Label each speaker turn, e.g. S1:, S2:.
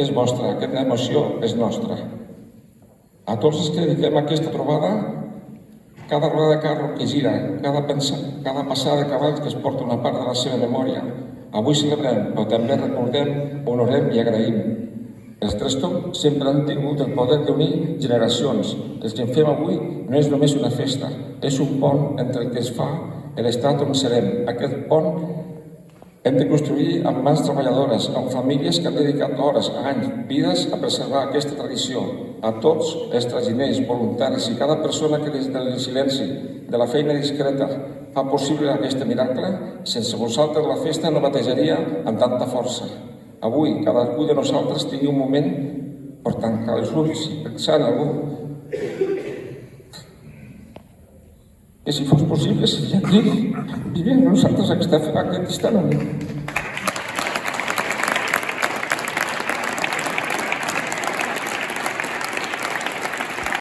S1: és vostra, aquesta emoció és nostra. A tots els que dediquem aquesta trobada, cada roda de carro que gira, cada passada de cavalls que es porta una part de la seva memòria. Avui celebrem, però també recordem, honorem i agraïm. Els tres tocs sempre han tingut el poder d'unir generacions. El que en fem avui no és només una festa, és un pont entre el que es fa i l'estat on serem. Aquest pont hem de construir amb mans treballadores, amb famílies que han dedicat hores, anys, vides a preservar aquesta tradició. A tots els traginers, voluntaris i cada persona que des del silenci, de la feina discreta, fa possible aquest miracle, sense vosaltres la festa no batejaria amb tanta força. Avui, cadascú de nosaltres tingui un moment per tancar els ulls i pensar en algú que si fos possible seria aquí, vivint nosaltres aquest instant únic.